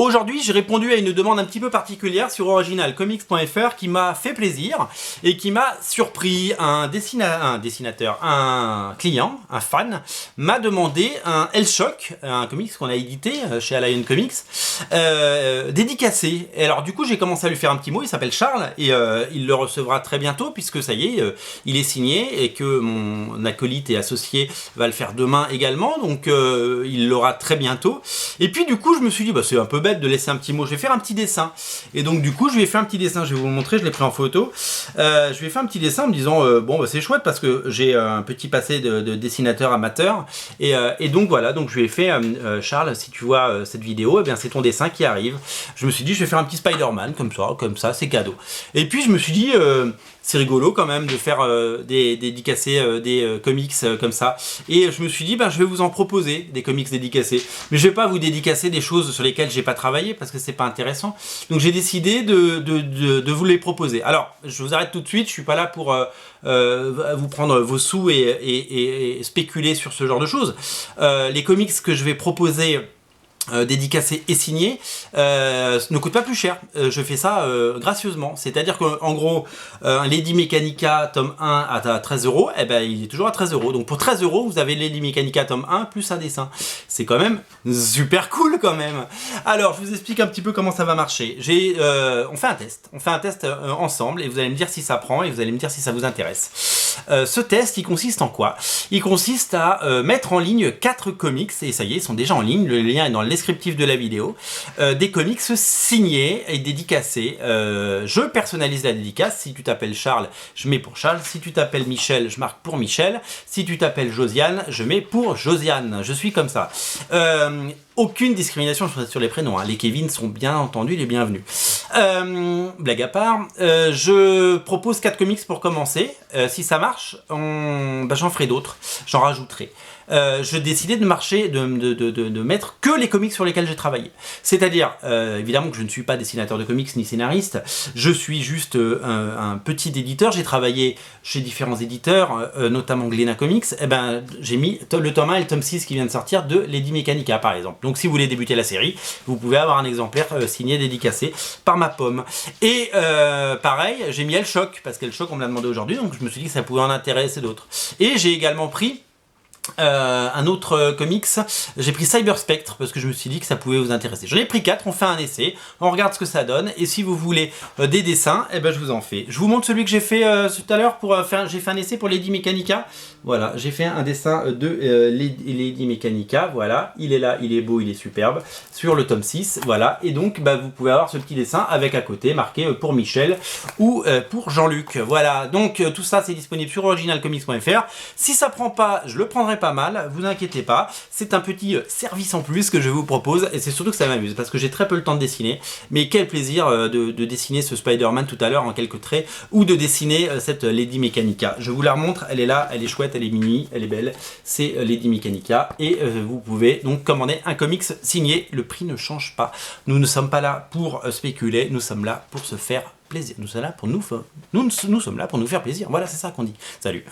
Aujourd'hui, j'ai répondu à une demande un petit peu particulière sur originalcomics.fr qui m'a fait plaisir et qui m'a surpris. Un dessinateur, un client, un fan, m'a demandé un Hellshock, un comics qu'on a édité chez Allion Comics, dédicacé. Et alors du coup, j'ai commencé à lui faire un petit mot, il s'appelle Charles, et il le recevra très bientôt, puisque ça y est, il est signé, et que mon acolyte et associé va le faire demain également, donc il l'aura très bientôt. Et puis du coup, je me suis dit, bah, c'est un peu bête de laisser un petit mot, je vais faire un petit dessin. Et donc du coup, je lui ai fait un petit dessin, je vais vous le montrer, je l'ai pris en photo. Je lui ai fait un petit dessin en me disant, bon, bah, c'est chouette parce que j'ai un petit passé de dessinateur amateur. Et donc voilà, donc je lui ai fait, Charles, si tu vois cette vidéo, eh bien c'est ton dessin qui arrive. Je me suis dit, je vais faire un petit Spider-Man, comme ça, c'est cadeau. Et puis je me suis dit, c'est rigolo quand même de faire des dédicacés, des comics comme ça. Et je me suis dit, ben, je vais vous en proposer des comics dédicacés. Mais je vais pas vous dédicacer des choses sur lesquelles j'ai pas travaillé parce que c'est pas intéressant. Donc j'ai décidé de vous les proposer. Alors, je vous arrête tout de suite, je suis pas là pour vous prendre vos sous et spéculer sur ce genre de choses. Les comics que je vais proposer dédicacé et signé ne coûte pas plus cher. Je fais ça gracieusement, c'est à dire qu'en gros un Lady Mechanica tome 1 à 13 €, et ben il est toujours à 13 €. Donc pour 13 € vous avez Lady Mechanica tome 1 plus un dessin. C'est quand même super cool quand même. Alors je vous explique un petit peu comment ça va marcher. On fait un test ensemble, et vous allez me dire si ça prend, et vous allez me dire si ça vous intéresse. Ce test, il consiste en quoi? Il consiste à mettre en ligne 4 comics, et ça y est, ils sont déjà en ligne, le lien est dans le descriptif de la vidéo, des comics signés et dédicacés. Je personnalise la dédicace. Si tu t'appelles Charles, je mets pour Charles. Si tu t'appelles Michel, je marque pour Michel. Si tu t'appelles Josiane, je mets pour Josiane. Je suis comme ça. Aucune discrimination sur les prénoms, hein. Les Kevin sont bien entendu les bienvenus. Blague à part, je propose 4 comics pour commencer. Si ça marche, j'en ferai d'autres, j'en rajouterai. Je décidais de mettre que les comics sur lesquels j'ai travaillé. C'est-à-dire, évidemment que je ne suis pas dessinateur de comics ni scénariste, je suis juste un petit éditeur. J'ai travaillé chez différents éditeurs, notamment Glénat Comics. Et ben, j'ai mis le tome 1 et le tome 6 qui vient de sortir de Lady Mechanica, par exemple. Donc si vous voulez débuter la série, vous pouvez avoir un exemplaire signé, dédicacé par ma pomme. Et pareil, j'ai mis Hellshock, parce qu'Hellshock on me l'a demandé aujourd'hui, donc je me suis dit que ça pouvait en intéresser d'autres. Et j'ai également pris un autre comics, j'ai pris Cyber Spectre parce que je me suis dit que ça pouvait vous intéresser. J'en ai pris 4, on fait un essai, on regarde ce que ça donne, et si vous voulez des dessins, eh ben je vous en fais. Je vous montre celui que j'ai fait tout à l'heure pour j'ai fait un essai pour Lady Mechanica. Voilà, j'ai fait un dessin de Lady Mechanica, voilà, il est là, il est beau, il est superbe, sur le tome 6, voilà, et donc bah, vous pouvez avoir ce petit dessin avec à côté marqué pour Michel ou pour Jean-Luc. Voilà, donc tout ça c'est disponible sur originalcomics.fr. Si ça prend pas, je le prendrai pas mal, vous inquiétez pas, c'est un petit service en plus que je vous propose, et c'est surtout que ça m'amuse parce que j'ai très peu le temps de dessiner, mais quel plaisir de dessiner ce Spider-Man tout à l'heure en quelques traits, ou de dessiner cette Lady Mechanica. Je vous la remontre, elle est là, elle est chouette, elle est mini, elle est belle, c'est Lady Mechanica, et vous pouvez donc commander un comics signé, le prix ne change pas. Nous ne sommes pas là pour spéculer, nous sommes là pour se faire plaisir, nous sommes là pour nous sommes là pour nous faire plaisir, voilà, c'est ça qu'on dit. Salut.